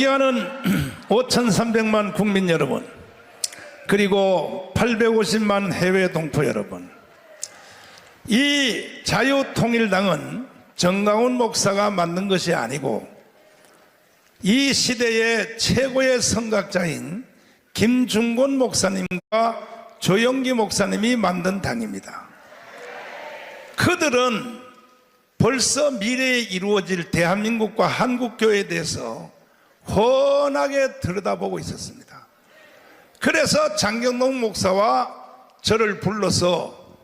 존경하는 5,300만 국민 여러분, 그리고 850만 해외 동포 여러분, 이 자유통일당은 정강훈 목사가 만든 것이 아니고 이 시대의 최고의 선각자인 김중곤 목사님과 조영기 목사님이 만든 당입니다. 그들은 벌써 미래에 이루어질 대한민국과 한국교회에 대해서 훤하게 들여다보고 있었습니다. 그래서 장경동 목사와 저를 불러서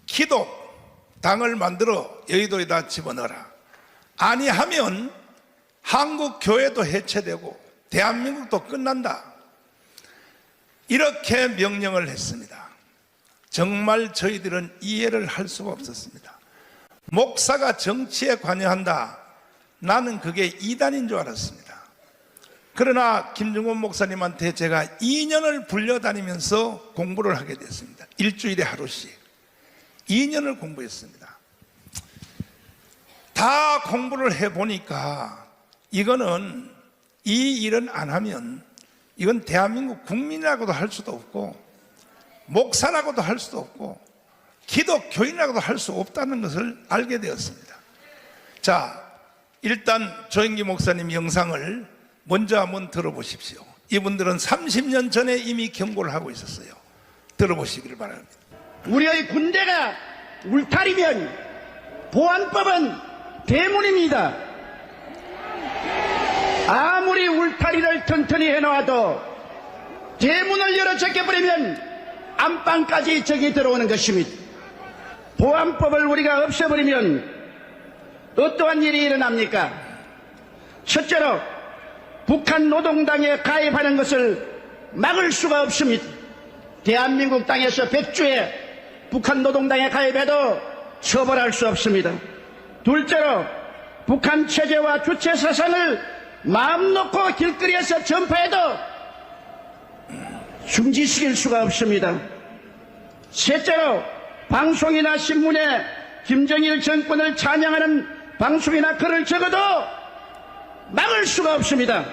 기독당을 만들어 여의도에다 집어넣어라. 아니하면 한국교회도 해체되고 대한민국도 끝난다. 이렇게 명령을 했습니다. 정말 저희들은 이해를 할 수가 없었습니다. 목사가 정치에 관여한다. 나는 그게 이단인 줄 알았습니다. 그러나 김중곤 목사님한테 제가 2년을 불려다니면서 공부를 하게 됐습니다. 일주일에 하루씩 2년을 공부했습니다. 다 공부를 해보니까 이거는 이 일은 안 하면 이건 대한민국 국민이라고도 할 수도 없고 목사라고도 할 수도 없고 기독교인이라고도 할 수 없다는 것을 알게 되었습니다. 자, 일단 조영기 목사님 영상을 먼저 한번 들어보십시오. 이분들은 30년 전에 이미 경고를 하고 있었어요. 들어보시기를 바랍니다. 우리의 군대가 울타리면 보안법은 대문입니다. 아무리 울타리를 튼튼히 해놓아도 대문을 열어 제껴버리면 안방까지 적이 들어오는 것입니다. 보안법을 우리가 없애버리면 어떠한 일이 일어납니까? 첫째로 북한 노동당에 가입하는 것을 막을 수가 없습니다. 대한민국 땅에서 100주에 북한 노동당에 가입해도 처벌할 수 없습니다. 둘째로 북한 체제와 주체 사상을 마음 놓고 길거리에서 전파해도 중지시킬 수가 없습니다. 셋째로 방송이나 신문에 김정일 정권을 찬양하는 방송이나 글을 적어도 막을 수가 없습니다.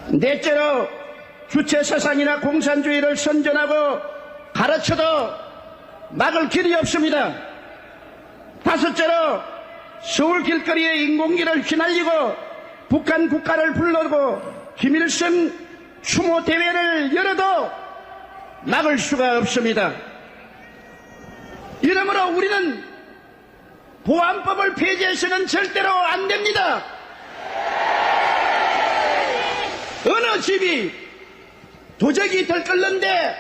넷째로 주체 사상이나 공산주의를 선전하고 가르쳐도 막을 길이 없습니다. 다섯째로 서울 길거리에 인공기를 휘날리고 북한 국가를 불러고 김일성 추모 대회를 열어도 막을 수가 없습니다. 이러므로 우리는 보안법을 폐지해서는 절대로 안 됩니다. 어느 집이 도적이 들끓는데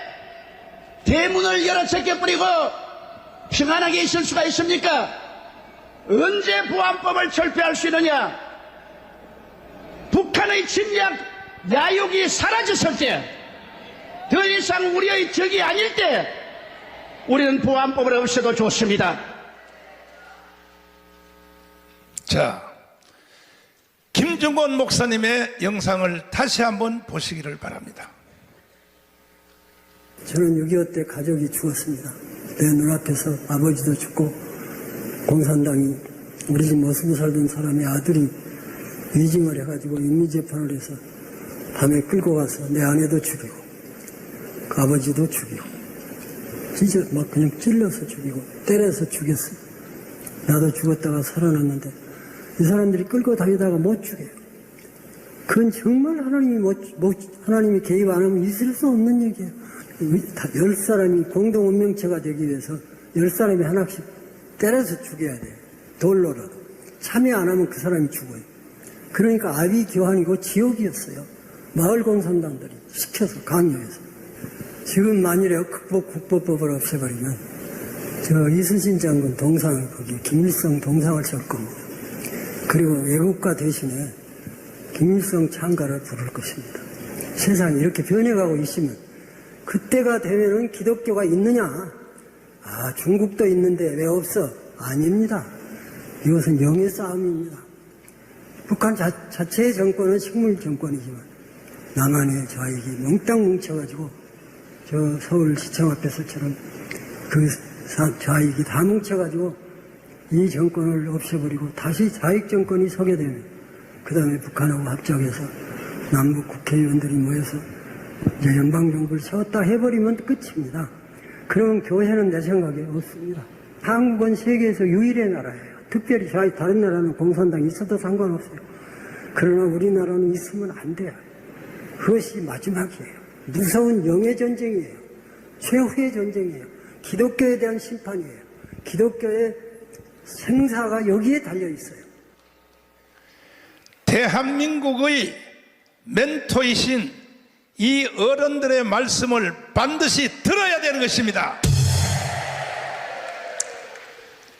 대문을 열어 제껴버리고 평안하게 있을 수가 있습니까? 언제 보안법을 철폐할 수 있느냐? 북한의 침략 야욕이 사라졌을 때, 더 이상 우리의 적이 아닐 때 우리는 보안법을 없애도 좋습니다. 자, 김중곤 목사님의 영상을 다시 한번 보시기를 바랍니다. 저는 6.25 때 가족이 죽었습니다. 내 눈앞에서 아버지도 죽고 공산당이 우리 집 모습을 살던 사람의 아들이 위증을 해가지고 윤리재판을 해서 밤에 끌고 가서 내 아내도 죽이고 그 아버지도 죽이고 진짜 막 그냥 찔러서 죽이고 때려서 죽였어요. 나도 죽었다가 살아났는데 이 사람들이 끌고 다니다가 못 죽여요. 그건 정말 하나님이 개입 안 하면 있을 수 없는 얘기예요. 10사람이 공동 운명체가 되기 위해서 10사람이 하나씩 때려서 죽여야 돼요. 돌로라도. 참여 안 하면 그 사람이 죽어요. 그러니까 아비규환이고 지옥이었어요. 마을 공산당들이 시켜서 강요해서. 지금 만일에 국보법을 없애버리면 저 이순신 장군 동상 거기 김일성 동상을 칠 겁니다. 그리고 애국가 대신에 김일성 창가를 부를 것입니다. 세상이 이렇게 변해가고 있으면 그때가 되면은 기독교가 있느냐? 아, 중국도 있는데 왜 없어? 아닙니다. 이것은 영의 싸움입니다. 북한 자체의 정권은 식물 정권이지만 남한의 좌익이 몽땅 뭉쳐가지고 저 서울시청 앞에서처럼 그 좌익이 다 뭉쳐가지고 이 정권을 없애버리고 다시 좌익 정권이 서게 되면 그 다음에 북한하고 합작해서 남북 국회의원들이 모여서 이제 연방정부를 세웠다 해버리면 끝입니다. 그러면 교회는 내 생각에 없습니다. 한국은 세계에서 유일의 나라예요. 특별히 다른 나라는 공산당이 있어도 상관없어요. 그러나 우리나라는 있으면 안 돼요. 그것이 마지막이에요. 무서운 영의 전쟁이에요. 최후의 전쟁이에요. 기독교에 대한 심판이에요. 기독교의 생사가 여기에 달려 있어요. 대한민국의 멘토이신 이 어른들의 말씀을 반드시 들어야 되는 것입니다.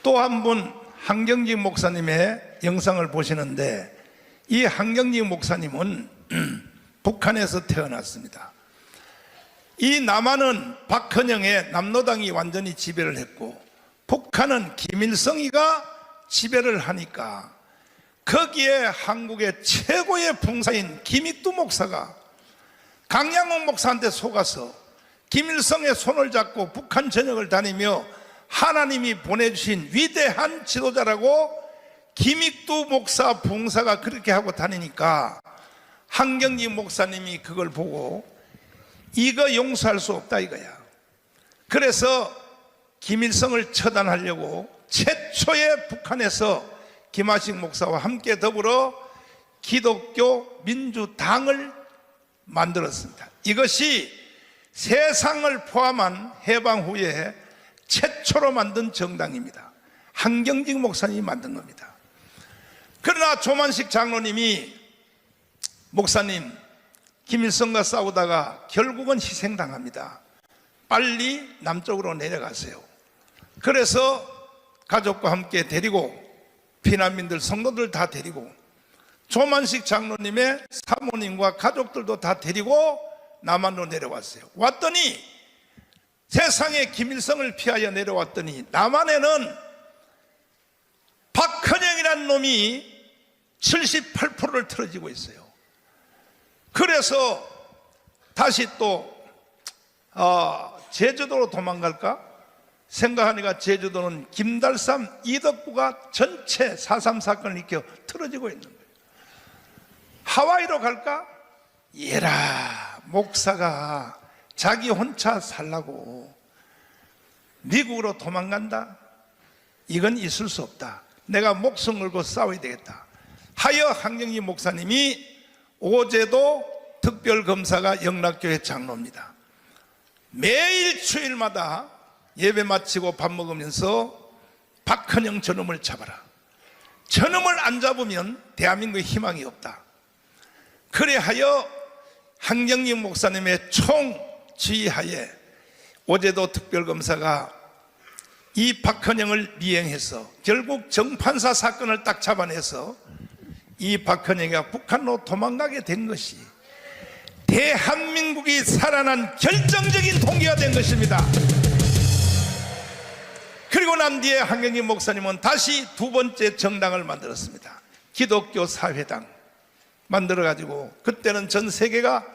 또 한 분 한경직 목사님의 영상을 보시는데, 이 한경직 목사님은 북한에서 태어났습니다. 이 남한은 박헌영의 남로당이 완전히 지배를 했고, 북한은 김일성이가 지배를 하니까 거기에 한국의 최고의 봉사인 김익두 목사가 강양옥 목사한테 속아서 김일성의 손을 잡고 북한 전역을 다니며 하나님이 보내주신 위대한 지도자라고 김익두 목사 봉사가 그렇게 하고 다니니까 한경직 목사님이 그걸 보고 이거 용서할 수 없다 이거야. 그래서 김일성을 처단하려고 최초의 북한에서 김하식 목사와 함께 더불어 기독교 민주당을 만들었습니다. 이것이 세상을 포함한 해방 후에 최초로 만든 정당입니다. 한경직 목사님이 만든 겁니다. 그러나 조만식 장로님이 목사님, 김일성과 싸우다가 결국은 희생당합니다. 빨리 남쪽으로 내려가세요. 그래서 가족과 함께 데리고 피난민들 성도들 다 데리고 조만식 장로님의 사모님과 가족들도 다 데리고 남한으로 내려왔어요. 왔더니 세상에 김일성을 피하여 내려왔더니 남한에는 박헌영이라는 놈이 78%를 틀어지고 있어요. 그래서 다시 또 제주도로 도망갈까 생각하니까 제주도는 김달삼 이덕구가 전체 4.3 사건을 일으켜 틀어지고 있는 거예요. 하와이로 갈까? 얘라 목사가 자기 혼자 살라고 미국으로 도망간다? 이건 있을 수 없다. 내가 목숨 걸고 싸워야 되겠다 하여 한경직 목사님이 오제도 특별검사가 영락교회 장로입니다. 매일 주일마다 예배 마치고 밥 먹으면서 박헌영 저놈을 잡아라. 저놈을 안 잡으면 대한민국의 희망이 없다. 그래하여 한경직 목사님의 총지휘하에 오제도 특별검사가 이 박헌영을 미행해서 결국 정판사 사건을 딱 잡아내서 이 박헌영이가 북한으로 도망가게 된 것이 대한민국이 살아난 결정적인 동기가 된 것입니다. 그리고 난 뒤에 한경직 목사님은 다시 두 번째 정당을 만들었습니다. 기독교 사회당 만들어가지고 그때는 전 세계가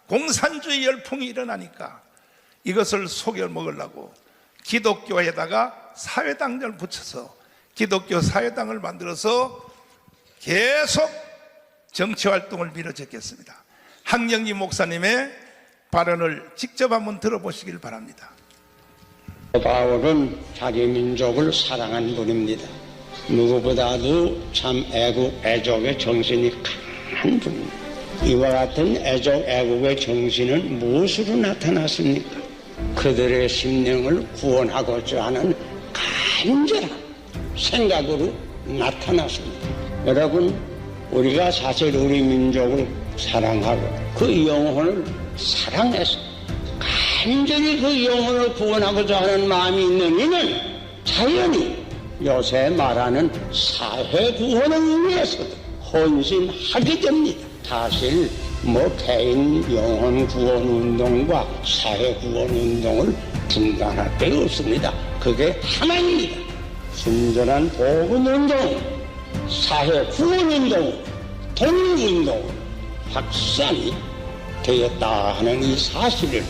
공산주의 열풍이 일어나니까 이것을 속여 먹으려고 기독교에다가 사회당을 붙여서 기독교 사회당을 만들어서 계속 정치활동을 밀어제꼈습니다. 한경직 목사님의 발언을 직접 한번 들어보시길 바랍니다. 바울은 자기 민족을 사랑한 분입니다. 누구보다도 참 애국, 애족의 정신이 강한 분입니다. 이와 같은 애족, 애국의 정신은 무엇으로 나타났습니까? 그들의 심령을 구원하고자 하는 간절한 생각으로 나타났습니다. 여러분, 우리가 사실 우리 민족을 사랑하고 그 영혼을 사랑해서 간절히 그 영혼을 구원하고자 하는 마음이 있는 이는 자연히 요새 말하는 사회 구원을 위해서도 헌신하게 됩니다. 사실 개인 영혼 구원 운동과 사회 구원 운동을 분간할 데가 없습니다. 그게 하나입니다. 순전한 복음 운동, 사회 구원 운동, 독립 운동 확산이 되었다 하는 이 사실을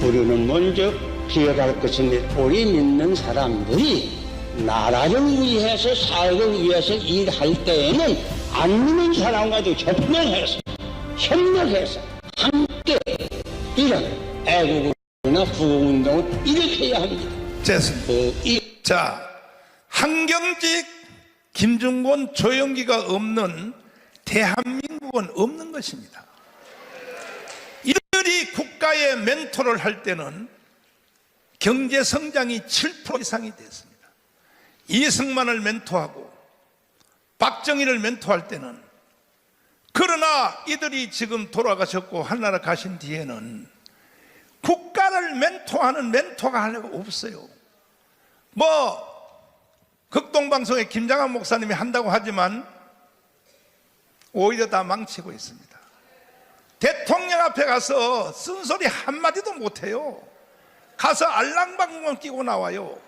우리는 먼저 기억할 것입니다. 우리 믿는 사람들이 나라를 위해서 사회를 위해서 일할 때에는 안 믿는 사람과도 협력해서 함께 이런 애국이나 구국운동을 일으켜야 합니다. 됐습니다. 자, 한경직, 김중곤, 조영기가 없는 대한민국은 없는 것입니다. 이들이 국가의 멘토를 할 때는 경제 성장이 7% 이상이 됐습니다. 이승만을 멘토하고 박정희를 멘토할 때는, 그러나 이들이 지금 돌아가셨고 하나라 가신 뒤에는 국가를 멘토하는 멘토가 하려고 없어요. 극동방송에 김장한 목사님이 한다고 하지만 오히려 다 망치고 있습니다. 대통령 앞에 가서 쓴소리 한마디도 못해요. 가서 알랑방만 끼고 나와요.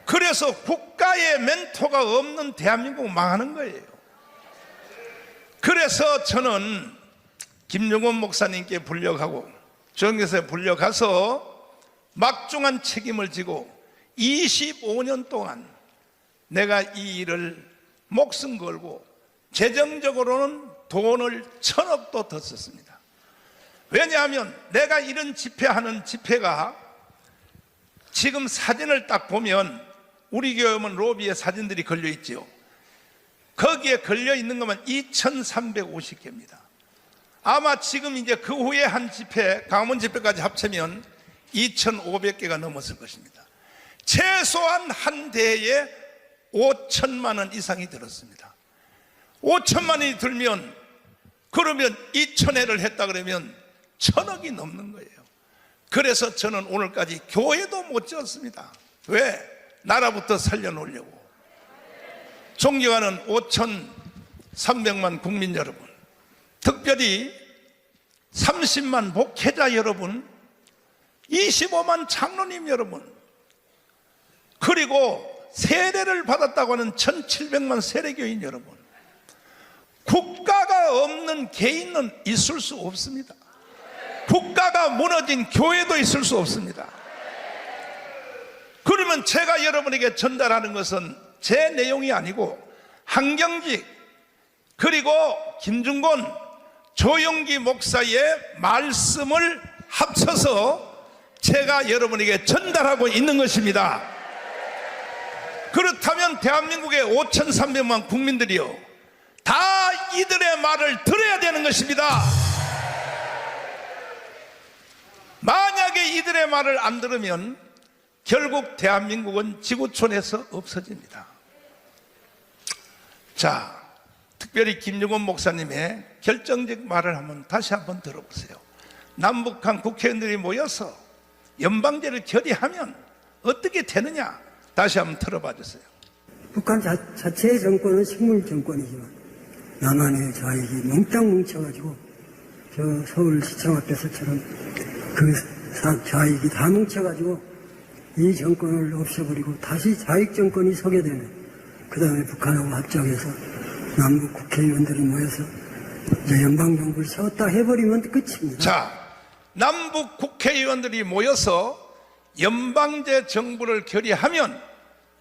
그래서 국가의 멘토가 없는 대한민국 망하는 거예요. 그래서 저는 김정원 목사님께 불려가고 정교사에 불려가서 막중한 책임을 지고 25년 동안 내가 이 일을 목숨 걸고 재정적으로는 돈을 1,000억도 더 썼습니다. 왜냐하면 내가 이런 집회하는 집회가 지금 사진을 딱 보면 우리 교회 오면 로비에 사진들이 걸려 있지요. 거기에 걸려 있는 것만 2,350개입니다. 아마 지금 이제 그 후에 한 집회, 강원 집회까지 합치면 2,500개가 넘었을 것입니다. 최소한 한 대에 5천만 원 이상이 들었습니다. 5천만 원이 들면, 그러면 2,000회를 했다 그러면 1,000억이 넘는 거예요. 그래서 저는 오늘까지 교회도 못 지었습니다. 왜? 나라부터 살려놓으려고. 존경하는 5,300만 국민 여러분, 특별히 30만 목회자 여러분, 25만 장로님 여러분, 그리고 세례를 받았다고 하는 1,700만 세례교인 여러분, 국가가 없는 개인은 있을 수 없습니다. 국가가 무너진 교회도 있을 수 없습니다. 그러면 제가 여러분에게 전달하는 것은 제 내용이 아니고 한경직, 그리고 김중곤, 조영기 목사의 말씀을 합쳐서 제가 여러분에게 전달하고 있는 것입니다. 그렇다면 대한민국의 5,300만 국민들이요, 다 이들의 말을 들어야 되는 것입니다. 만약에 이들의 말을 안 들으면 결국 대한민국은 지구촌에서 없어집니다. 자, 특별히 김정원 목사님의 결정적 말을 다시 한번 들어보세요. 남북한 국회의원들이 모여서 연방제를 결의하면 어떻게 되느냐, 다시 한번 들어봐 주세요. 북한 자체의 정권은 식물 정권이지만 남한의 좌익이 몽땅 뭉쳐가지고 저 서울시청 앞에서처럼 그 좌익이 다 뭉쳐가지고 이 정권을 없애버리고 다시 좌익 정권이 서게 되면 그 다음에 북한하고 합작해서 남북 국회의원들이 모여서 이제 연방정부를 세웠다 해버리면 끝입니다. 자, 남북 국회의원들이 모여서 연방제 정부를 결의하면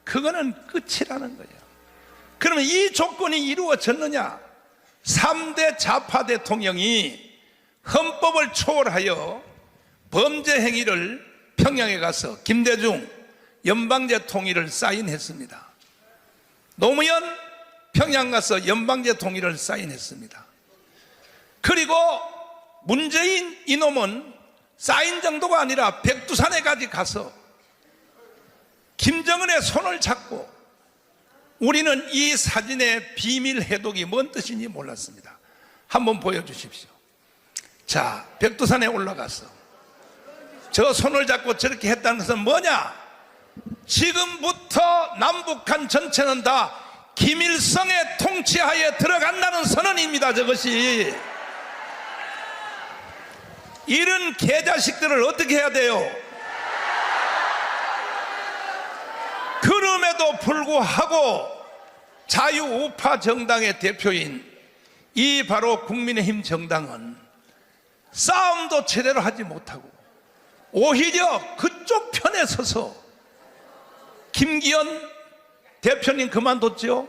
그거는 끝이라는 거예요. 그러면 이 조건이 이루어졌느냐? 3대 좌파 대통령이 헌법을 초월하여 범죄 행위를 평양에 가서 김대중 연방제 통일을 사인했습니다. 노무현 평양 가서 연방제 통일을 사인했습니다. 그리고 문재인 이놈은 사인 정도가 아니라 백두산에까지 가서 김정은의 손을 잡고, 우리는 이 사진의 비밀 해독이 뭔 뜻인지 몰랐습니다. 한번 보여주십시오. 자, 백두산에 올라가서 저 손을 잡고 저렇게 했다는 것은 뭐냐? 지금부터 남북한 전체는 다 김일성의 통치하에 들어간다는 선언입니다. 저것이. 이런 개자식들을 어떻게 해야 돼요? 그럼에도 불구하고 자유우파 정당의 대표인 이 바로 국민의힘 정당은 싸움도 제대로 하지 못하고 오히려 그쪽 편에 서서, 김기현 대표님 그만뒀죠?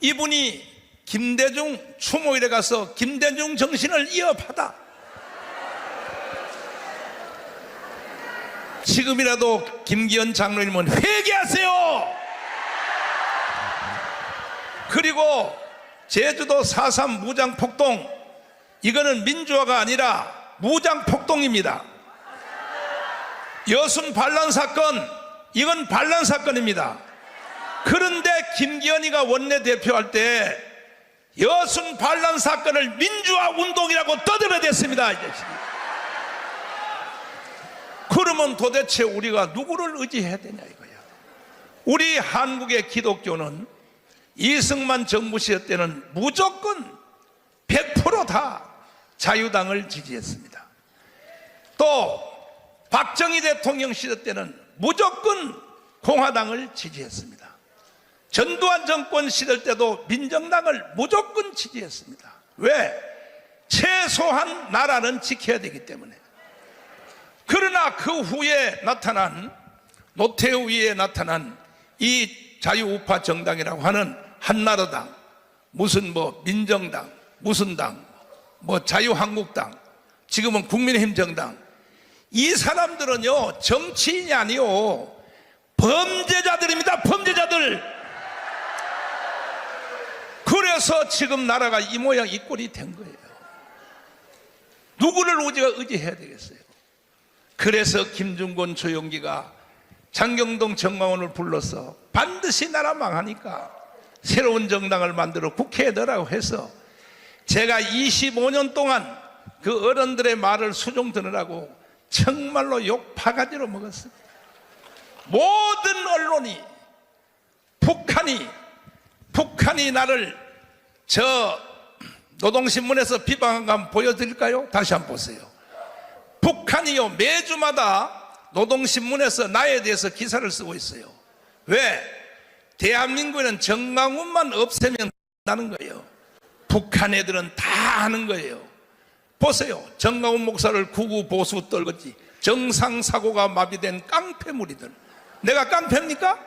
이분이 김대중 추모일에 가서 김대중 정신을 이어받아. 지금이라도 김기현 장로님은 회개하세요. 그리고 제주도 4.3 무장폭동, 이거는 민주화가 아니라 무장폭동입니다. 여순 반란 사건, 이건 반란 사건입니다. 그런데 김기현이가 원내대표할 때 여순 반란 사건을 민주화 운동이라고 떠들어댔습니다. 그러면 도대체 우리가 누구를 의지해야 되냐 이거야. 우리 한국의 기독교는 이승만 정부 시절 때는 무조건 100% 다 자유당을 지지했습니다. 또 박정희 대통령 시절 때는 무조건 공화당을 지지했습니다. 전두환 정권 시절 때도 민정당을 무조건 지지했습니다. 왜? 최소한 나라는 지켜야 되기 때문에. 그러나 그 후에 나타난, 노태우 위에 나타난 이 자유우파 정당이라고 하는 한나라당, 무슨 뭐 민정당, 무슨 당, 뭐 자유한국당, 지금은 국민의힘 정당, 이 사람들은요 정치인이 아니요 범죄자들입니다. 범죄자들. 그래서 지금 나라가 이 모양 이 꼴이 된 거예요. 누구를 우리가 의지해야 되겠어요? 그래서 김중곤 조용기가 장경동 정광훈을 불러서 반드시 나라 망하니까 새로운 정당을 만들어 국회에 넣으라고 해서 제가 25년 동안 그 어른들의 말을 수종 들으라고 정말로 욕 바가지로 먹었습니다. 모든 언론이 북한이 나를 저 노동신문에서 비방한 거 한번 보여드릴까요? 다시 한번 보세요. 북한이요 매주마다 노동신문에서 나에 대해서 기사를 쓰고 있어요. 왜? 대한민국에는 정광훈만 없애면 된다는 거예요. 북한 애들은 다 하는 거예요. 보세요. 정광훈 목사를 구구 보수 떨궜지. 정상사고가 마비된 깡패무리들. 내가 깡패입니까?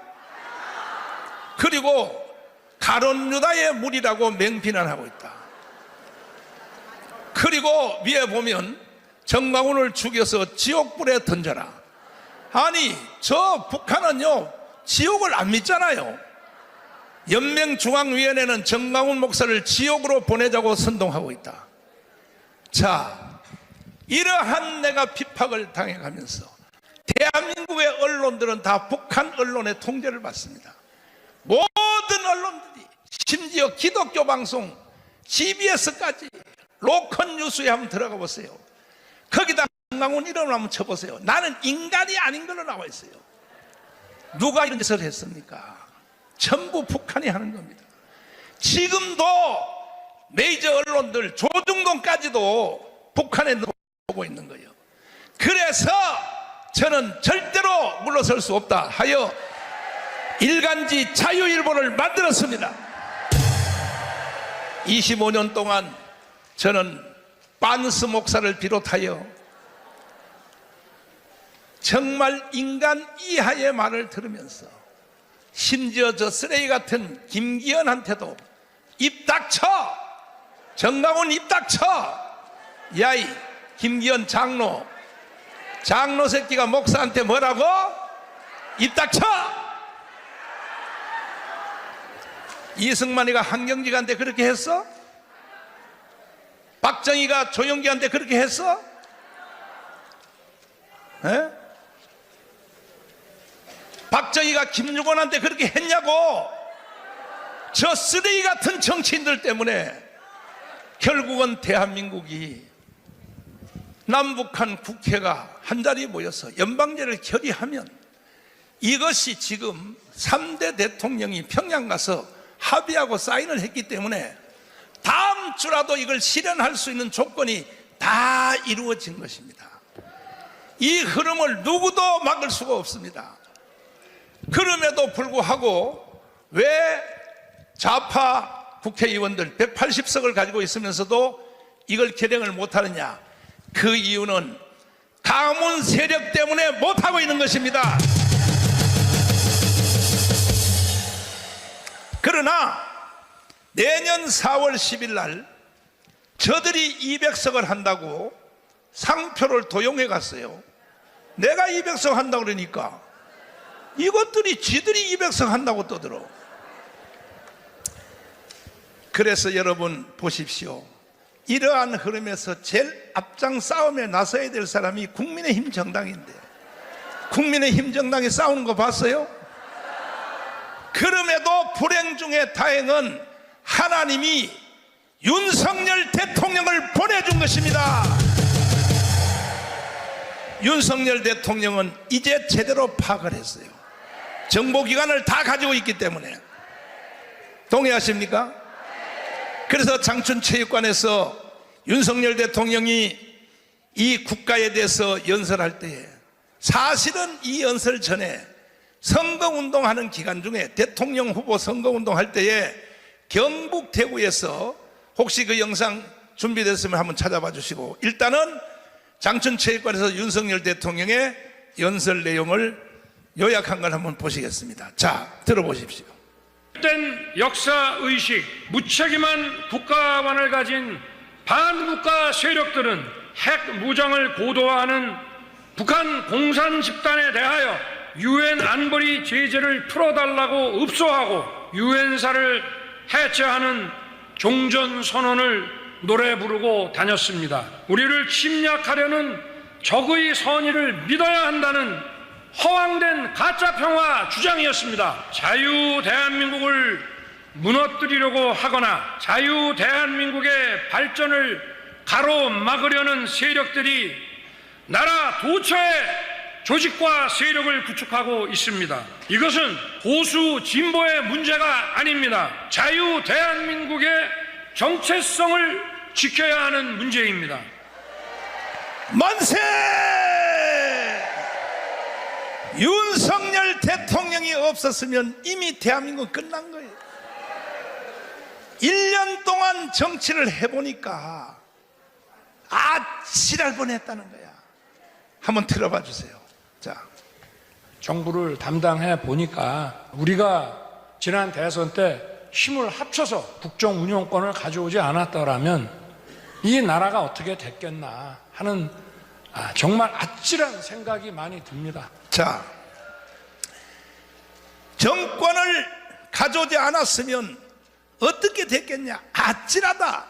그리고 가론 유다의 무리라고 맹비난하고 있다. 그리고 위에 보면 정광훈을 죽여서 지옥불에 던져라. 아니 저 북한은요 지옥을 안 믿잖아요. 연맹중앙위원회는 정광훈 목사를 지옥으로 보내자고 선동하고 있다. 자, 이러한 내가 핍박을 당해가면서 대한민국의 언론들은 다 북한 언론의 통제를 받습니다. 모든 언론들이, 심지어 기독교 방송 GBS까지 로컬 뉴스에 한번 들어가 보세요. 거기다 정광훈 이름을 한번 쳐보세요. 나는 인간이 아닌 걸로 나와 있어요. 누가 이런 짓을 했습니까? 전부 북한이 하는 겁니다. 지금도 메이저 언론들 조중동까지도 북한에 보고 있는 거예요. 그래서 저는 절대로 물러설 수 없다 하여 일간지 자유일보를 만들었습니다. 25년 동안 저는 빤스 목사를 비롯하여 정말 인간 이하의 말을 들으면서 심지어 저 쓰레기 같은 김기현한테도 입 닥쳐! 정광훈 입 닥쳐! 야이 김기현 장로 새끼가 목사한테 뭐라고? 입 닥쳐! 이승만이가 한경직한테 그렇게 했어? 박정희가 조영기한테 그렇게 했어? 에? 박정희가 김유곤한테 그렇게 했냐고? 저 쓰레기 같은 정치인들 때문에 결국은 대한민국이 남북한 국회가 한자리에 모여서 연방제를 결의하면 이것이 지금 3대 대통령이 평양 가서 합의하고 사인을 했기 때문에 다음 주라도 이걸 실현할 수 있는 조건이 다 이루어진 것입니다. 이 흐름을 누구도 막을 수가 없습니다. 그럼에도 불구하고 왜 좌파 국회의원들 180석을 가지고 있으면서도 이걸 결행을 못하느냐? 그 이유는 가문 세력 때문에 못하고 있는 것입니다. 그러나 내년 4월 10일 날 저들이 200석을 한다고 상표를 도용해 갔어요. 내가 200석 한다고 그러니까 이것들이 지들이 200석 한다고 떠들어. 그래서 여러분 보십시오. 이러한 흐름에서 제일 앞장 싸움에 나서야 될 사람이 국민의힘 정당인데, 국민의힘 정당이 싸우는 거 봤어요? 그럼에도 불행 중에 다행은 하나님이 윤석열 대통령을 보내준 것입니다. 윤석열 대통령은 이제 제대로 파악을 했어요. 정보기관을 다 가지고 있기 때문에. 동의하십니까? 그래서 장춘체육관에서 윤석열 대통령이 이 국가에 대해서 연설할 때에, 사실은 이 연설 전에 선거운동하는 기간 중에, 대통령 후보 선거운동할 때에 경북 대구에서, 혹시 그 영상 준비됐으면 한번 찾아봐 주시고, 일단은 장춘체육관에서 윤석열 대통령의 연설 내용을 요약한 걸 한번 보시겠습니다. 자, 들어보십시오. 된 역사의식, 무책임한 국가관을 가진 반국가 세력들은 핵 무장을 고도화하는 북한 공산 집단에 대하여 유엔 안보리 제재를 풀어달라고 읍소하고 유엔사를 해체하는 종전선언을 노래 부르고 다녔습니다. 우리를 침략하려는 적의 선의를 믿어야 한다는 허황된 가짜평화 주장이었습니다. 자유 대한민국을 무너뜨리려고 하거나 자유 대한민국의 발전을 가로막으려는 세력들이 나라 도처에 조직과 세력을 구축하고 있습니다. 이것은 보수 진보의 문제가 아닙니다. 자유 대한민국의 정체성을 지켜야 하는 문제입니다. 만세! 윤석열 대통령이 없었으면 이미 대한민국은 끝난 거예요. 1년 동안 정치를 해보니까 지랄 뻔했다는 거야. 한번 들어봐 주세요. 자, 정부를 담당해 보니까 우리가 지난 대선 때 힘을 합쳐서 국정 운영권을 가져오지 않았더라면 이 나라가 어떻게 됐겠나 하는 정말 아찔한 생각이 많이 듭니다. 자, 정권을 가져오지 않았으면 어떻게 됐겠냐? 아찔하다.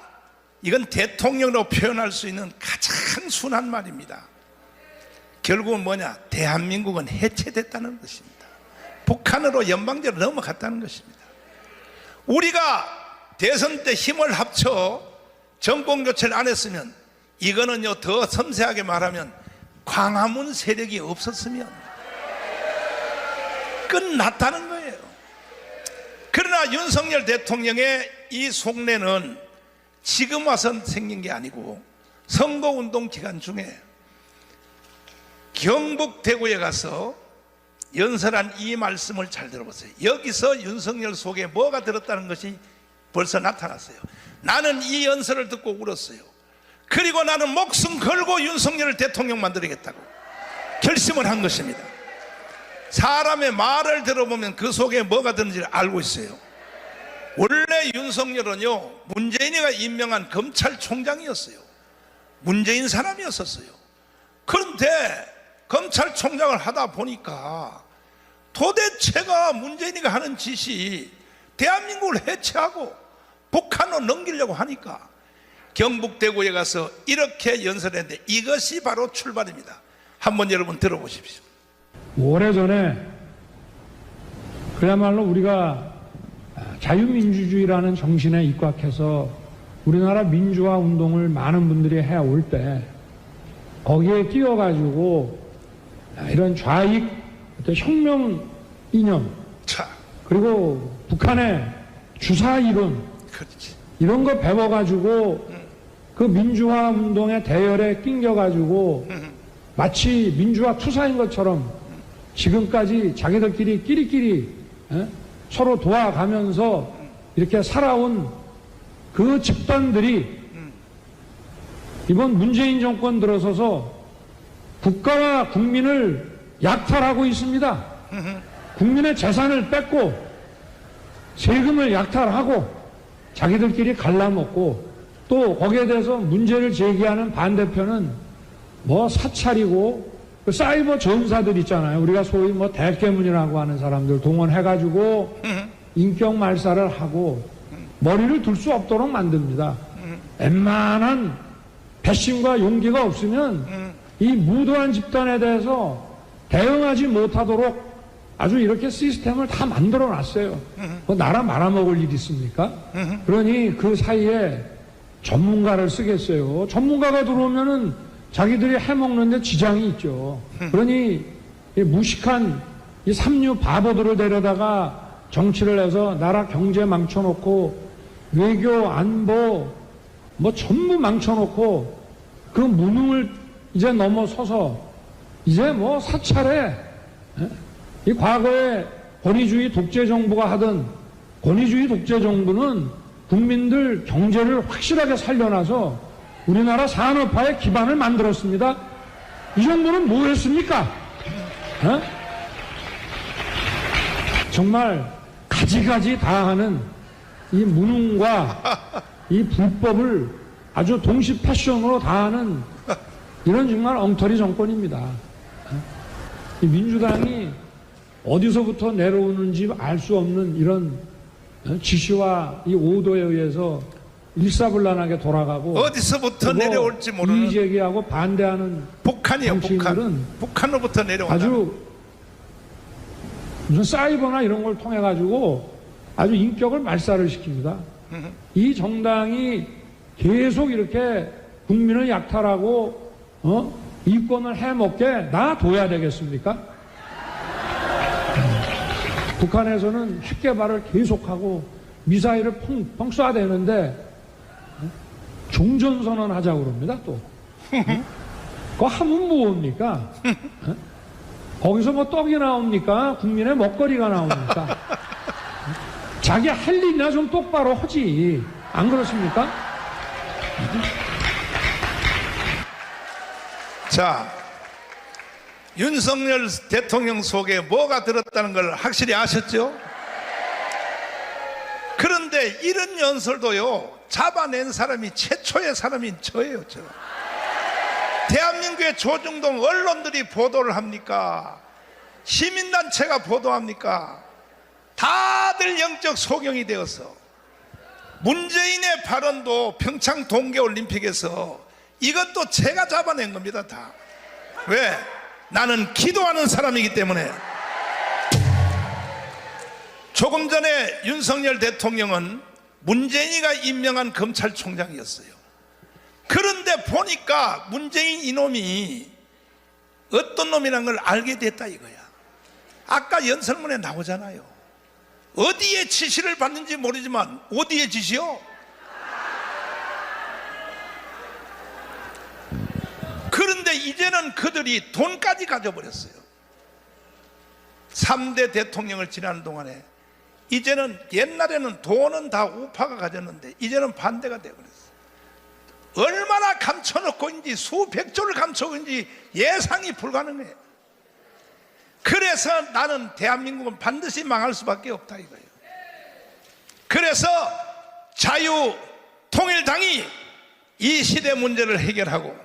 이건 대통령으로 표현할 수 있는 가장 순한 말입니다. 결국은 뭐냐? 대한민국은 해체됐다는 것입니다. 북한으로 연방제로 넘어갔다는 것입니다. 우리가 대선 때 힘을 합쳐 정권 교체를 안 했으면, 이거는요, 더 섬세하게 말하면 광화문 세력이 없었으면 끝났다는 거예요. 그러나 윤석열 대통령의 이 속내는 지금 와서 생긴 게 아니고 선거운동 기간 중에 경북 대구에 가서 연설한 이 말씀을 잘 들어보세요. 여기서 윤석열 속에 뭐가 들었다는 것이 벌써 나타났어요. 나는 이 연설을 듣고 울었어요. 그리고 나는 목숨 걸고 윤석열을 대통령 만들겠다고 결심을 한 것입니다. 사람의 말을 들어보면 그 속에 뭐가 드는지를 알고 있어요. 원래 윤석열은요, 문재인이가 임명한 검찰총장이었어요. 문재인 사람이었었어요. 그런데 검찰총장을 하다 보니까 도대체가 문재인이가 하는 짓이 대한민국을 해체하고 북한으로 넘기려고 하니까 경북 대구에 가서 이렇게 연설했는데, 이것이 바로 출발입니다. 한번 여러분 들어보십시오. 오래전에 그야말로 우리가 자유민주주의라는 정신에 입각해서 우리나라 민주화 운동을 많은 분들이 해올 때 거기에 끼어가지고 이런 좌익 어떤 혁명 이념, 그리고 북한의 주사 이론, 그렇지. 이런 거 배워가지고 그 민주화 운동의 대열에 낑겨가지고 마치 민주화 투사인 것처럼 지금까지 자기들끼리 끼리끼리 서로 도와가면서 이렇게 살아온 그 집단들이 이번 문재인 정권 들어서서 국가와 국민을 약탈하고 있습니다. 국민의 재산을 뺏고 세금을 약탈하고 자기들끼리 갈라먹고 또 거기에 대해서 문제를 제기하는 반대편은 뭐 사찰이고 그 사이버 전사들 있잖아요. 우리가 소위 뭐 대깨문이라고 하는 사람들 동원해가지고 인격 말살을 하고 머리를 둘 수 없도록 만듭니다. 웬만한 배심과 용기가 없으면 이 무도한 집단에 대해서 대응하지 못하도록 아주 이렇게 시스템을 다 만들어 놨어요. 뭐 나라 말아먹을 일 있습니까? 그러니 그 사이에 전문가를 쓰겠어요. 전문가가 들어오면은 자기들이 해먹는데 지장이 있죠. 그러니 이 무식한 이 삼류 바보들을 데려다가 정치를 해서 나라 경제 망쳐놓고 외교 안보 뭐 전부 망쳐놓고 그 무능을 이제 넘어서서 이제 뭐 사찰에 이 과거에 권위주의 독재 정부가 하던 권위주의 독재 정부는 국민들 경제를 확실하게 살려놔서 우리나라 산업화의 기반을 만들었습니다. 이 정부는 뭐 했습니까? 정말 가지가지 다 하는 이 무능과 이 불법을 아주 동시 패션으로 다 하는 이런 정말 엉터리 정권입니다. 이 민주당이 어디서부터 내려오는지 알 수 없는 이런 지시와 이 오도에 의해서 일사불란하게 돌아가고 어디서부터 내려올지 모르는 이의 제기하고 반대하는 북한이요. 북한으로부터 내려온다. 아주 무슨 사이버나 이런 걸 통해 가지고 아주 인격을 말살을 시킵니다. 이 정당이 계속 이렇게 국민을 약탈하고 이권을 해먹게 놔둬야 되겠습니까? 북한에서는 핵 개발을 계속하고 미사일을 펑펑 쏴대는데 종전선언 하자고 그럽니다 또. 그거 하면 뭐합니까? 거기서 뭐 떡이 나옵니까? 국민의 먹거리가 나옵니까? 자기 할 일이나 좀 똑바로 하지. 안 그렇습니까? 자, 윤석열 대통령 속에 뭐가 들었다는 걸 확실히 아셨죠? 그런데 이런 연설도요, 잡아낸 사람이 최초의 사람인 저예요, 저. 대한민국의 조중동 언론들이 보도를 합니까? 시민단체가 보도합니까? 다들 영적 소경이 되어서 문재인의 발언도 평창 동계올림픽에서 이것도 제가 잡아낸 겁니다, 다. 왜? 나는 기도하는 사람이기 때문에. 조금 전에 윤석열 대통령은 문재인이가 임명한 검찰총장이었어요. 그런데 보니까 문재인 이놈이 어떤 놈이란 걸 알게 됐다 이거야. 아까 연설문에 나오잖아요. 어디에 지시를 받는지 모르지만 어디에 지시요? 그런데 이제는 그들이 돈까지 가져버렸어요. 3대 대통령을 지나는 동안에 이제는 옛날에는 돈은 다 우파가 가졌는데 이제는 반대가 되어버렸어요. 얼마나 감춰놓고인지 수백조를 감춰놓고인지 예상이 불가능해요. 그래서 나는 대한민국은 반드시 망할 수밖에 없다 이거예요. 그래서 자유통일당이 이 시대 문제를 해결하고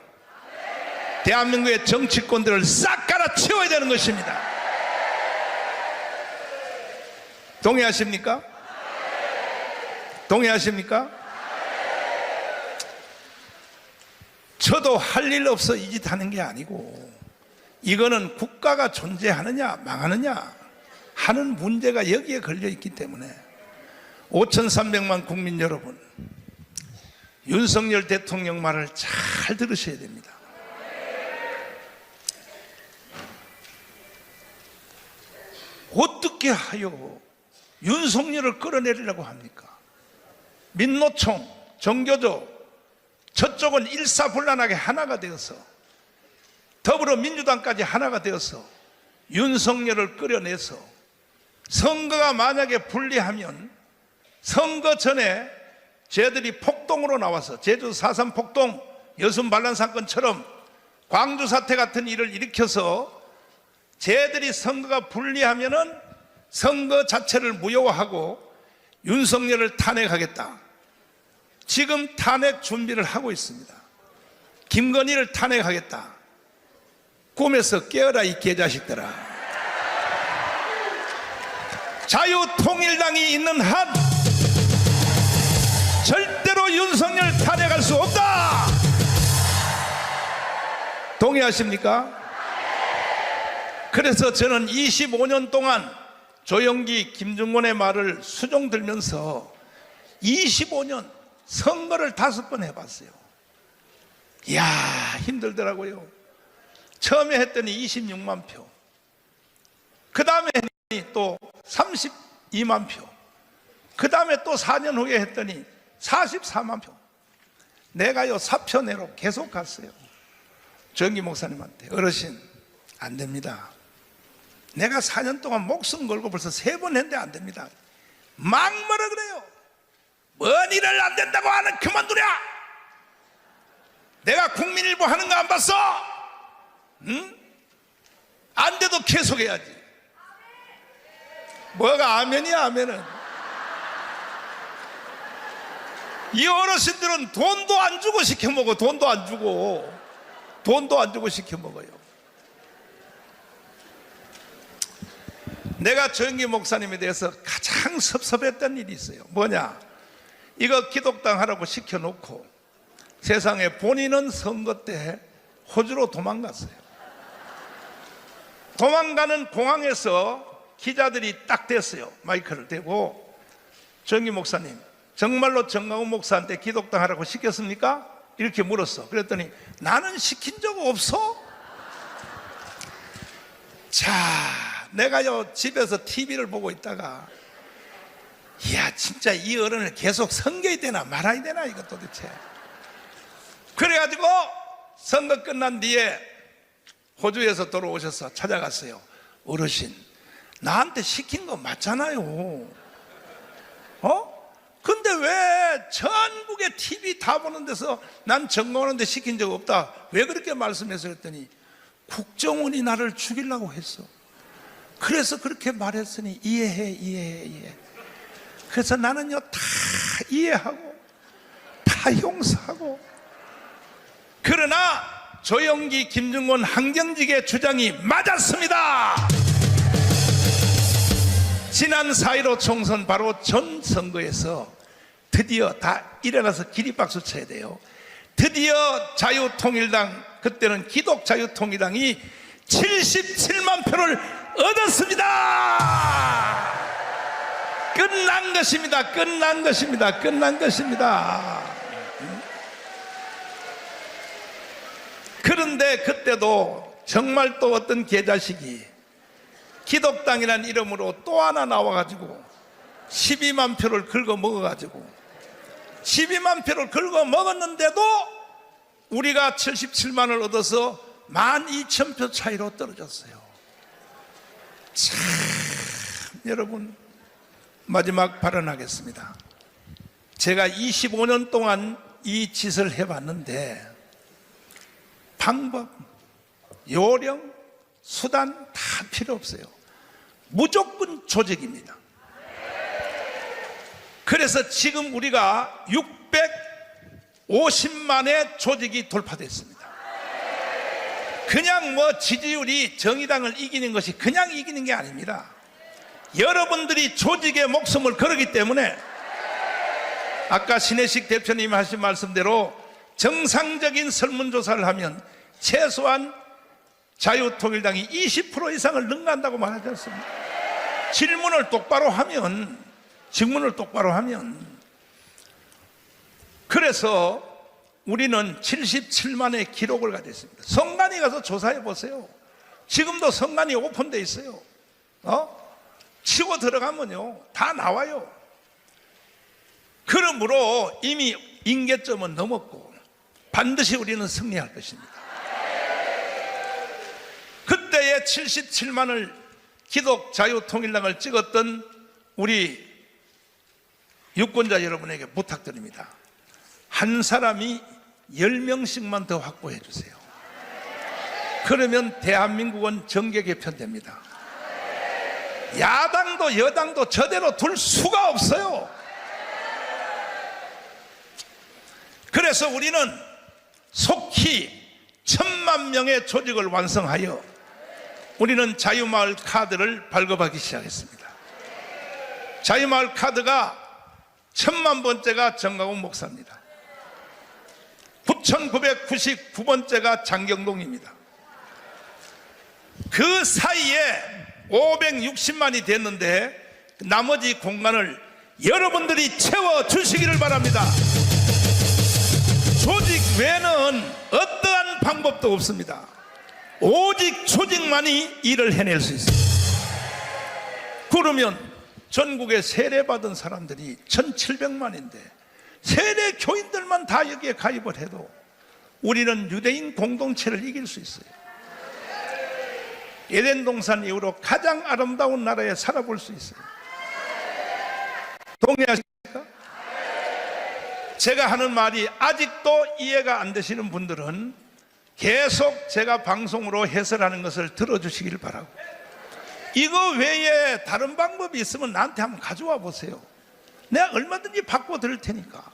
대한민국의 정치권들을 싹 갈아치워야 되는 것입니다. 동의하십니까? 동의하십니까? 저도 할 일 없어 이 짓 하는 게 아니고 이거는 국가가 존재하느냐 망하느냐 하는 문제가 여기에 걸려 있기 때문에 5,300만 국민 여러분, 윤석열 대통령 말을 잘 들으셔야 됩니다. 어떻게 하여 윤석열을 끌어내리려고 합니까? 민노총, 정교조, 저쪽은 일사불란하게 하나가 되어서 더불어민주당까지 하나가 되어서 윤석열을 끌어내서 선거가 만약에 불리하면 선거 전에 쟤들이 폭동으로 나와서 제주 4.3 폭동, 여순 반란 사건처럼 광주 사태 같은 일을 일으켜서 쟤들이 선거가 불리하면은 선거 자체를 무효화하고 윤석열을 탄핵하겠다. 지금 탄핵 준비를 하고 있습니다. 김건희를 탄핵하겠다. 꿈에서 깨어라 이 개자식들아. 자유통일당이 있는 한 절대로 윤석열 탄핵할 수 없다. 동의하십니까? 그래서 저는 25년 동안 조영기, 김정곤의 말을 수종 들면서 25년 선거를 5번 해봤어요. 이야, 힘들더라고요. 처음에 했더니 26만 표, 그 다음에 또 32만 표, 그 다음에 또 4년 후에 했더니 44만 표. 내가요 사표 내로 계속 갔어요. 조영기 목사님한테, 어르신 안 됩니다. 내가 4년 동안 목숨 걸고 벌써 3번 했는데 안 됩니다. 막 뭐라 그래요. 뭔 일을 안 된다고 하는 그만두랴. 내가 국민일보 하는 거 안 봤어? 응? 안 돼도 계속해야지. 뭐가 아멘이야, 아멘은. 이 어르신들은 돈도 안 주고 시켜 먹어. 돈도 안 주고 시켜 먹어요. 내가 조영기 목사님에 대해서 가장 섭섭했던 일이 있어요. 뭐냐, 이거 기독당 하라고 시켜놓고 세상에 본인은 선거 때 호주로 도망갔어요. 도망가는 공항에서 기자들이 딱 댔어요. 마이크를 대고, 조영기 목사님 정말로 정강훈 목사한테 기독당 하라고 시켰습니까? 이렇게 물었어. 그랬더니 나는 시킨 적 없어. 자, 내가요 집에서 TV를 보고 있다가, 이야 진짜 이 어른을 계속 섬겨야 되나 말아야 되나 이거 도대체. 그래가지고 선거 끝난 뒤에 호주에서 돌아오셔서 찾아갔어요. 어르신, 나한테 시킨 거 맞잖아요. 근데 왜 전국의 TV 다 보는 데서 난 정강훈한테 시킨 적 없다, 왜 그렇게 말씀했어? 그랬더니 국정원이 나를 죽이려고 했어. 그래서 그렇게 말했으니 이해해. 그래서 나는요 다 이해하고 다 용서하고. 그러나 조영기, 김정곤, 한경직의 주장이 맞았습니다. 지난 4.15 총선 바로 전 선거에서 드디어 다 일어나서 기립박수 쳐야 돼요. 드디어 자유통일당, 그때는 기독자유통일당이 77만 표를 얻었습니다. 끝난 것입니다. 끝난 것입니다. 끝난 것입니다. 그런데 그때도 정말 또 어떤 개자식이 기독당이라는 이름으로 또 하나 나와가지고 12만 표를 긁어 먹어가지고, 12만 표를 긁어 먹었는데도 우리가 77만을 얻어서 12,000표 차이로 떨어졌어요. 참, 여러분, 마지막 발언하겠습니다. 제가 25년 동안 이 짓을 해봤는데 방법, 요령, 수단 다 필요 없어요. 무조건 조직입니다. 그래서 지금 우리가 650만의 조직이 돌파됐습니다. 그냥 뭐 지지율이 정의당을 이기는 것이 그냥 이기는 게 아닙니다. 여러분들이 조직의 목숨을 걸었기 때문에, 아까 신혜식 대표님 하신 말씀대로 정상적인 설문조사를 하면 최소한 자유통일당이 20% 이상을 능가한다고 말하지 않습니까? 질문을 똑바로 하면. 그래서 우리는 77만의 기록을 가졌습니다. 성간이 가서 조사해 보세요. 지금도 성간이 오픈되어 있어요. 치고 들어가면요 다 나와요. 그러므로 이미 임계점은 넘었고 반드시 우리는 승리할 것입니다. 그때의 77만을 기독자유통일당을 찍었던 우리 유권자 여러분에게 부탁드립니다. 한 사람이 10명씩만 더 확보해 주세요. 그러면 대한민국은 정계 개편됩니다. 야당도 여당도 저대로 둘 수가 없어요. 그래서 우리는 속히 1000만 명의 조직을 완성하여 우리는 자유마을 카드를 발급하기 시작했습니다. 자유마을 카드가 1000만 번째가 정강훈 목사입니다. 9999번째가 장경동입니다. 그 사이에 560만이 됐는데 나머지 공간을 여러분들이 채워주시기를 바랍니다. 조직 외에는 어떠한 방법도 없습니다. 오직 조직만이 일을 해낼 수 있습니다. 그러면 전국에 세례받은 사람들이 1700만인데 세례 교인들만 다 여기에 가입을 해도 우리는 유대인 공동체를 이길 수 있어요. 에덴 동산 이후로 가장 아름다운 나라에 살아볼 수 있어요. 동의하십니까? 제가 하는 말이 아직도 이해가 안 되시는 분들은 계속 제가 방송으로 해설하는 것을 들어주시길 바라고, 이거 외에 다른 방법이 있으면 나한테 한번 가져와 보세요. 내가 얼마든지 바꿔 드릴 테니까.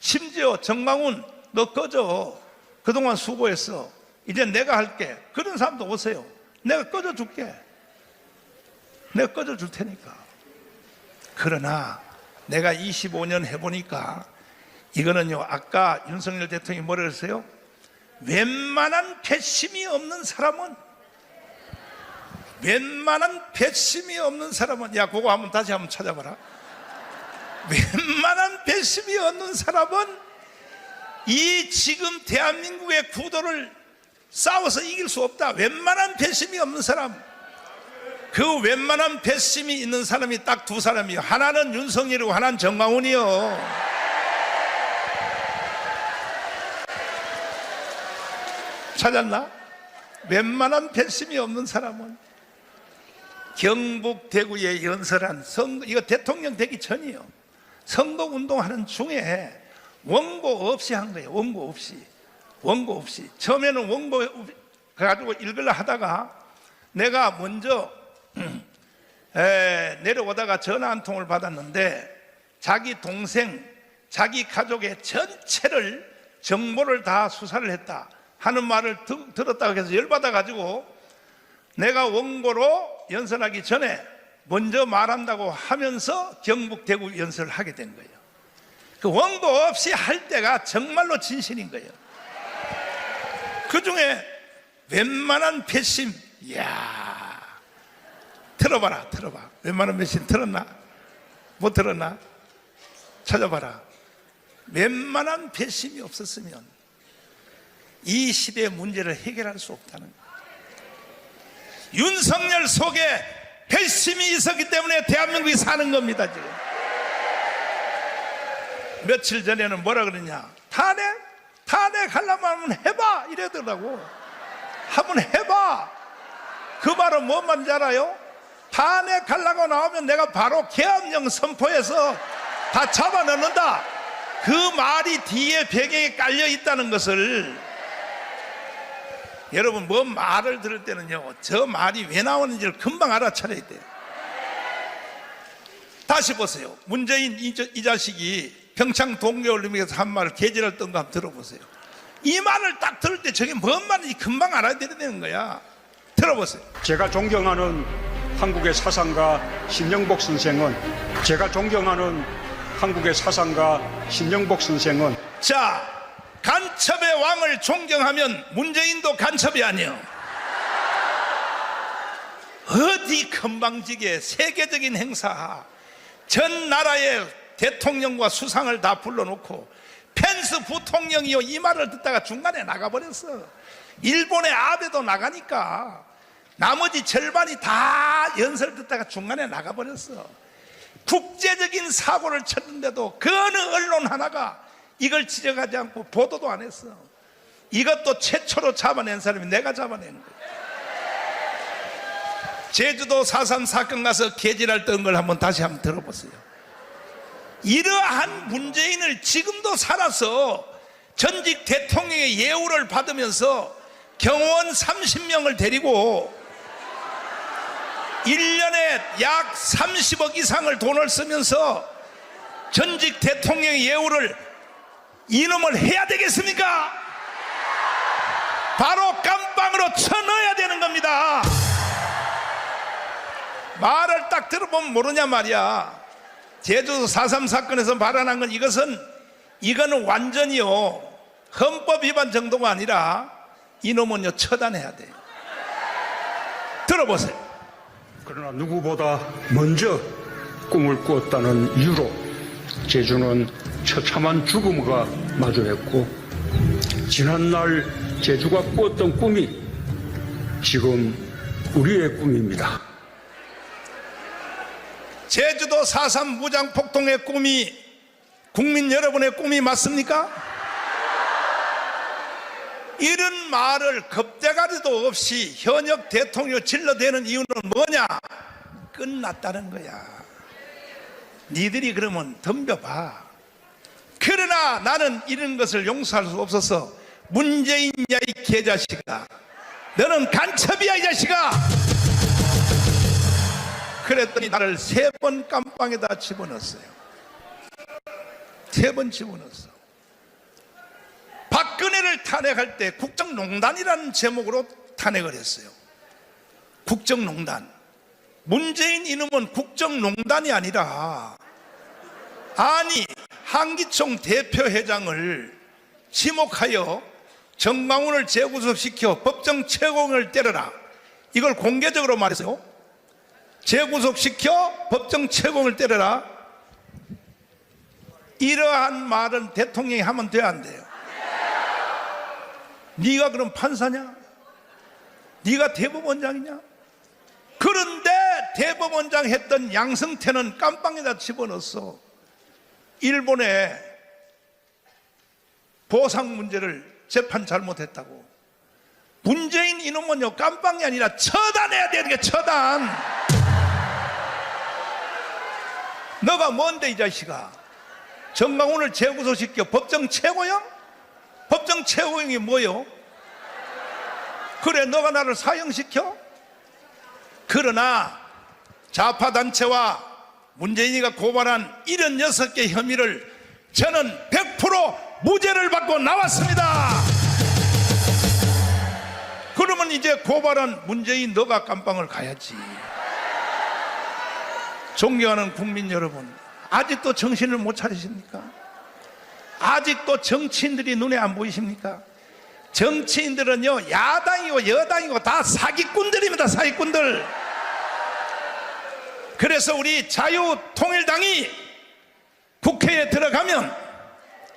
심지어 정강훈 너 꺼져, 그동안 수고했어, 이제 내가 할게, 그런 사람도 오세요. 내가 꺼져 줄게. 내가 꺼져 줄 테니까. 그러나 내가 25년 해보니까 이거는요, 아까 윤석열 대통령이 뭐라 그랬어요? 웬만한 배심이 없는 사람은, 야 그거 한번 다시 한번 찾아봐라. 웬만한 배심이 없는 사람은 이 지금 대한민국의 구도를 싸워서 이길 수 없다. 웬만한 배심이 없는 사람, 그 웬만한 배심이 있는 사람이 딱 두 사람이요. 하나는 윤석열이고 하나는 정강훈이요. 찾았나? 웬만한 배심이 없는 사람은 경북 대구에 연설한 선거, 이거 대통령 되기 전이요, 선거운동하는 중에 원고 없이 한 거예요. 원고 없이. 처음에는 원고 가지고 읽으려 하다가 내가 먼저 내려오다가 전화 한 통을 받았는데 자기 동생, 자기 가족의 전체를 정보를 다 수사를 했다 하는 말을 들었다고 해서 열받아가지고 내가 원고로 연설하기 전에 먼저 말한다고 하면서 경북 대구 연설을 하게 된 거예요. 그 원고 없이 할 때가 정말로 진실인 거예요. 그 중에 웬만한 배심, 이야, 들어봐. 웬만한 배심 들었나? 못 들었나? 찾아봐라. 웬만한 배심이 없었으면 이 시대의 문제를 해결할 수 없다는 거예요. 윤석열 속에 배심이 있었기 때문에 대한민국이 사는 겁니다. 지금 며칠 전에는 뭐라 그러냐, 탄핵하려면 한번 해봐 이러더라고. 한번 해봐. 그 말은 뭔 말인지 알아요? 탄핵하려고 나오면 내가 바로 계엄령 선포해서 다 잡아넣는다. 그 말이 뒤에 배경에 깔려 있다는 것을 여러분, 뭐 말을 들을 때는요, 저 말이 왜 나오는지를 금방 알아차려야 돼요. 다시 보세요. 문재인 이 자식이 평창 동계올림픽에서 한 말을 계절을 떤 거 한번 들어보세요. 이 말을 딱 들을 때 저게 뭔 말인지 금방 알아들어야 거야. 들어보세요. 제가 존경하는 한국의 사상가 신영복 선생은 자, 간첩의 왕을 존경하면 문재인도 간첩이 아니요. 어디 건방지게 세계적인 행사, 전 나라의 대통령과 수상을 다 불러놓고 펜스 부통령이요 이 말을 듣다가 중간에 나가버렸어. 일본의 아베도 나가니까 나머지 절반이 다 연설 듣다가 중간에 나가버렸어. 국제적인 사고를 쳤는데도 그 어느 언론 하나가 이걸 지적하지 않고 보도도 안 했어. 이것도 최초로 잡아낸 사람이 내가 잡아낸 거야. 제주도 4.3 사건 가서 개질할 떤 걸 다시 한번 들어보세요. 이러한 문재인을 지금도 살아서 전직 대통령의 예우를 받으면서 경호원 30명을 데리고 1년에 약 30억 이상을 돈을 쓰면서 전직 대통령의 예우를 이놈을 해야 되겠습니까? 바로 깜빵으로 쳐넣어야 되는 겁니다. 말을 딱 들어보면 모르냐 말이야. 제주도 4.3 사건에서 발언한 건 이거는 완전히요 헌법 위반 정도가 아니라 이놈은요 처단해야 돼요. 들어보세요. 그러나 누구보다 먼저 꿈을 꾸었다는 이유로 제주는 처참한 죽음과 마주했고, 지난날 제주가 꾸었던 꿈이 지금 우리의 꿈입니다. 제주도 4.3 무장폭동의 꿈이 국민 여러분의 꿈이 맞습니까? 이런 말을 겁대가리도 없이 현역 대통령 질러대는 이유는 뭐냐? 끝났다는 거야. 니들이 그러면 덤벼봐. 그러나 나는 이런 것을 용서할 수 없어서 문재인야 이 개자식아, 너는 간첩이야 이 자식아. 그랬더니 나를 3번 깜빵에다 집어넣었어요. 3번 집어넣었어. 박근혜를 탄핵할 때 국정농단이라는 제목으로 탄핵을 했어요. 국정농단. 문재인 이놈은 국정농단이 아니라, 아니 한기총 대표회장을 지목하여 정광훈을 재구속시켜 법정 최고형을 때려라, 이걸 공개적으로 말했어요. 재구속시켜 법정 최고형을 때려라. 이러한 말은 대통령이 하면 돼야 안 돼요? 네가 그럼 판사냐? 네가 대법원장이냐? 그런데 대법원장 했던 양승태는 깜빵에다 집어넣었어. 일본의 보상 문제를 재판 잘못했다고. 문재인 이놈은요 깜빵이 아니라 처단해야 되는 게 처단. 너가 뭔데 이 자식아? 정광훈을 재구속시켜 법정 최고형? 법정 최고형이 뭐요? 그래 너가 나를 사형시켜? 그러나 좌파단체와 문재인이가 고발한 76개 혐의를 저는 100% 무죄를 받고 나왔습니다. 그러면 이제 고발한 문재인 너가 깜빵을 가야지. 존경하는 국민 여러분, 아직도 정신을 못 차리십니까? 아직도 정치인들이 눈에 안 보이십니까? 정치인들은요 야당이고 여당이고 다 사기꾼들입니다. 사기꾼들. 그래서 우리 자유통일당이 국회에 들어가면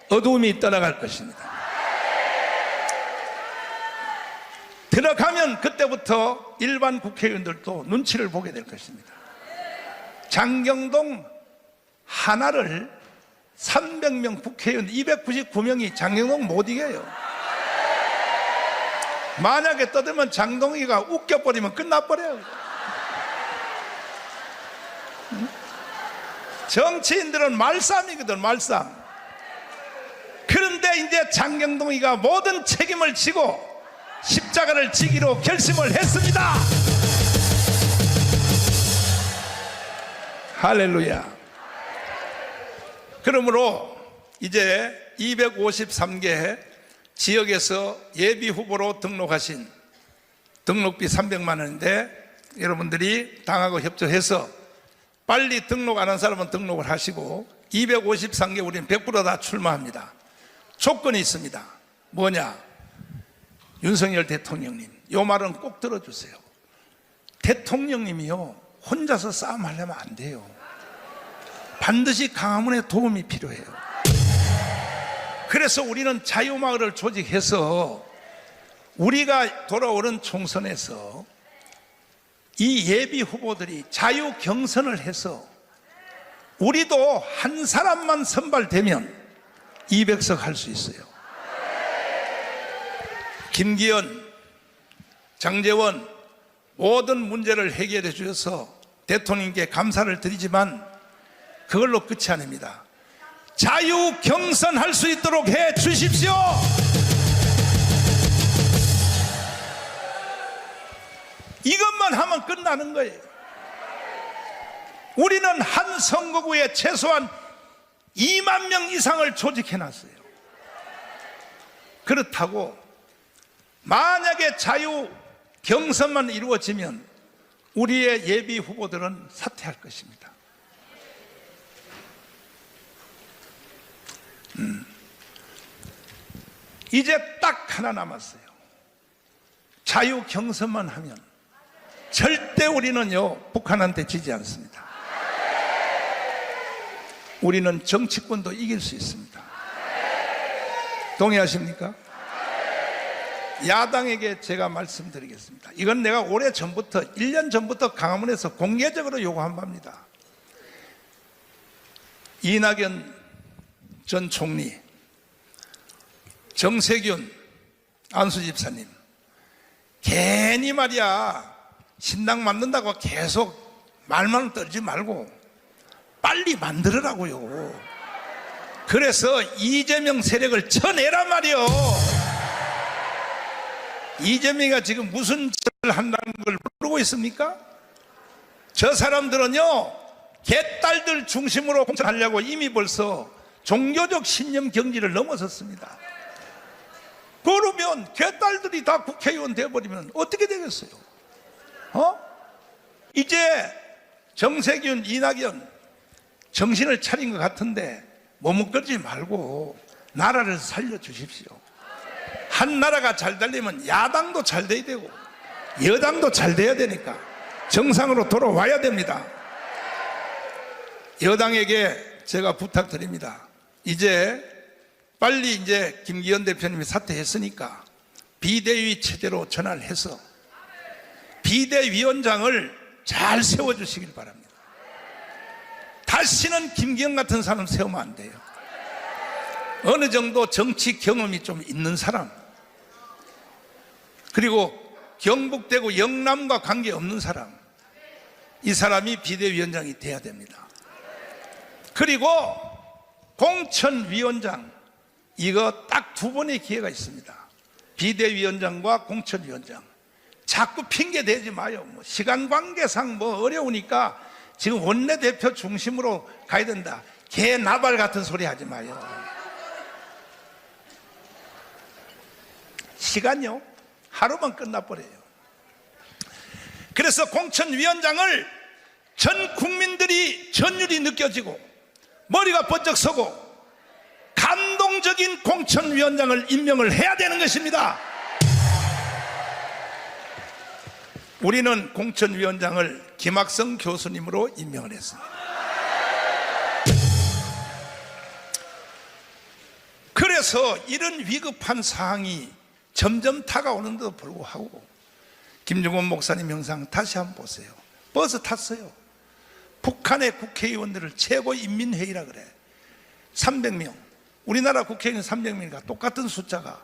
어두움이 떠나갈 것입니다. 들어가면 그때부터 일반 국회의원들도 눈치를 보게 될 것입니다. 장경동 하나를 300명 국회의원 299명이 장경동 못 이겨요. 만약에 떠들면 장동희가 웃겨버리면 끝나버려요. 정치인들은 말싸움이거든, 말싸움. 그런데 이제 장경동이가 모든 책임을 지고 십자가를 지기로 결심을 했습니다. 할렐루야. 그러므로 이제 253개 지역에서 예비 후보로 등록하신, 등록비 300만 원인데 여러분들이 당하고 협조해서 빨리 등록 안 한 사람은 등록을 하시고 253개 우리는 100% 다 출마합니다. 조건이 있습니다. 뭐냐? 윤석열 대통령님, 요 말은 꼭 들어주세요. 대통령님이요 혼자서 싸움하려면 안 돼요. 반드시 강화문의 도움이 필요해요. 그래서 우리는 자유마을을 조직해서 우리가 돌아오는 총선에서 이 예비 후보들이 자유 경선을 해서 우리도 한 사람만 선발되면 200석 할 수 있어요. 김기현, 장제원 모든 문제를 해결해 주셔서 대통령께 감사를 드리지만 그걸로 끝이 아닙니다. 자유 경선할 수 있도록 해 주십시오. 이것만 하면 끝나는 거예요. 우리는 한 선거구에 최소한 2만 명 이상을 조직해 놨어요. 그렇다고 만약에 자유 경선만 이루어지면 우리의 예비 후보들은 사퇴할 것입니다. 이제 딱 하나 남았어요. 자유 경선만 하면 절대 우리는요 북한한테 지지 않습니다. 우리는 정치권도 이길 수 있습니다. 동의하십니까? 야당에게 제가 말씀드리겠습니다. 이건 내가 오래 전부터 1년 전부터 강화문에서 공개적으로 요구한 바입니다. 이낙연 전 총리, 정세균 안수집사님, 괜히 말이야 신당 만든다고 계속 말만 떨지 말고 빨리 만들으라고요. 그래서 이재명 세력을 쳐내란 말이요. 이재명이가 지금 무슨 짓을 한다는 걸 모르고 있습니까? 저 사람들은요 개딸들 중심으로 공천하려고 이미 벌써 종교적 신념 경지를 넘어섰습니다. 그러면 개딸들이 다 국회의원 되어버리면 어떻게 되겠어요? 이제 정세균, 이낙연 정신을 차린 것 같은데 머뭇거리지 말고 나라를 살려주십시오. 한 나라가 잘 되려면 야당도 잘 돼야 되고 여당도 잘 돼야 되니까 정상으로 돌아와야 됩니다. 여당에게 제가 부탁드립니다. 이제 빨리 이제 김기현 대표님이 사퇴했으니까 비대위 체제로 전환을 해서 비대위원장을 잘 세워주시길 바랍니다. 다시는 김기현 같은 사람 세우면 안 돼요. 어느 정도 정치 경험이 좀 있는 사람, 그리고 경북대구 영남과 관계없는 사람, 이 사람이 비대위원장이 돼야 됩니다. 그리고 공천위원장, 이거 딱 두 번의 기회가 있습니다. 비대위원장과 공천위원장. 자꾸 핑계 대지 마요. 뭐 시간 관계상 뭐 어려우니까 지금 원내대표 중심으로 가야 된다. 개 나발 같은 소리 하지 마요. 시간요 하루만 끝나버려요. 그래서 공천위원장을 전 국민들이 전율이 느껴지고 머리가 번쩍 서고 감동적인 공천위원장을 임명을 해야 되는 것입니다. 우리는 공천위원장을 김학성 교수님으로 임명을 했습니다. 그래서 이런 위급한 사항이 점점 다가오는데도 불구하고 김정은 목사님 영상 다시 한번 보세요. 버스 탔어요. 북한의 국회의원들을 최고인민회의라 그래. 300명. 우리나라 국회의원 300명이니까 똑같은 숫자가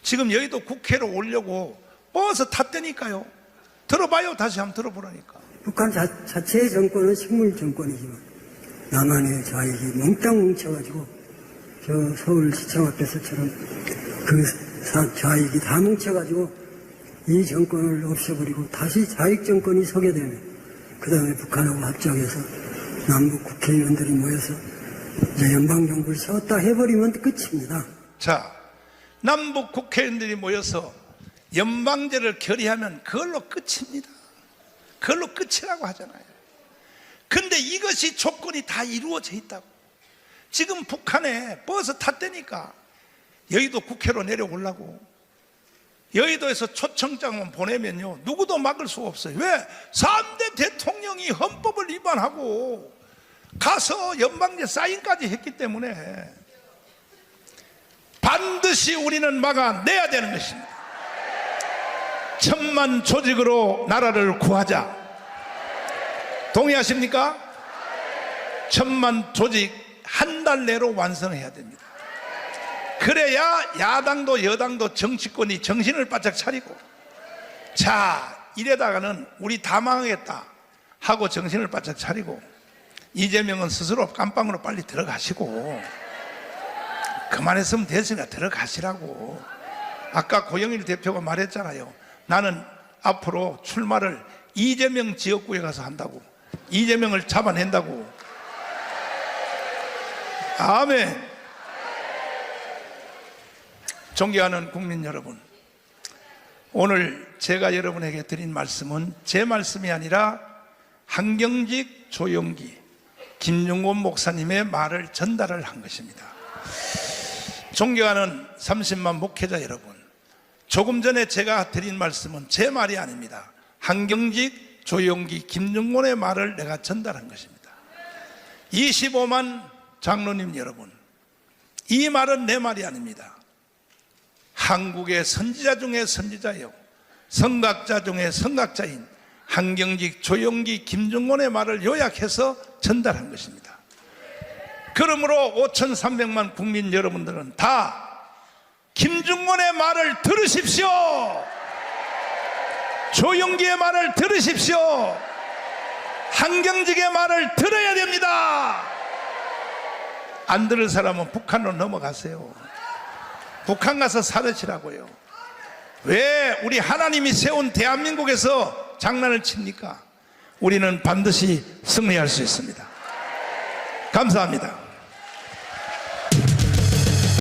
지금 여의도 국회로 오려고 버스 탔다니까요. 들어봐요. 다시 한번 들어보라니까. 북한 자체의 정권은 식물 정권이지만 남한의 좌익이 몽땅 뭉쳐가지고 저 서울시청 앞에서처럼 그 좌익이 다 뭉쳐가지고 이 정권을 없애버리고 다시 좌익 정권이 서게 되면 그 다음에 북한하고 합작해서 남북 국회의원들이 모여서 이제 연방정부를 세웠다 해버리면 끝입니다. 자, 남북 국회의원들이 모여서 연방제를 결의하면 그걸로 끝입니다. 그걸로 끝이라고 하잖아요. 근데 이것이 조건이 다 이루어져 있다고. 지금 북한에 버스 탔다니까 여의도 국회로 내려오려고. 여의도에서 초청장만 보내면요 누구도 막을 수가 없어요. 왜? 3대 대통령이 헌법을 위반하고 가서 연방제 사인까지 했기 때문에 반드시 우리는 막아내야 되는 것입니다. 천만 조직으로 나라를 구하자. 동의하십니까? 천만 조직 한 달 내로 완성해야 됩니다. 그래야 야당도 여당도 정치권이 정신을 바짝 차리고 자 이래다가는 우리 다 망하겠다 하고 정신을 바짝 차리고 이재명은 스스로 깜빵으로 빨리 들어가시고 그만했으면 됐으니까 들어가시라고. 아까 고영일 대표가 말했잖아요. 나는 앞으로 출마를 이재명 지역구에 가서 한다고. 이재명을 잡아낸다고. 아멘. 존경하는 국민 여러분, 오늘 제가 여러분에게 드린 말씀은 제 말씀이 아니라 한경직, 조영기, 김용곤 목사님의 말을 전달을 한 것입니다. 존경하는 30만 목회자 여러분, 조금 전에 제가 드린 말씀은 제 말이 아닙니다. 한경직, 조영기, 김용곤의 말을 내가 전달한 것입니다. 25만 장로님 여러분, 이 말은 내 말이 아닙니다. 한국의 선지자 중에 선지자요, 선각자 중에 선각자인 한경직, 조영기, 김정곤의 말을 요약해서 전달한 것입니다. 그러므로 5,300만 국민 여러분들은 다 김정곤의 말을 들으십시오. 조영기의 말을 들으십시오. 한경직의 말을 들어야 됩니다. 안 들을 사람은 북한으로 넘어가세요. 북한 가서 살으시라고요. 왜 우리 하나님이 세운 대한민국에서 장난을 칩니까? 우리는 반드시 승리할 수 있습니다. 감사합니다.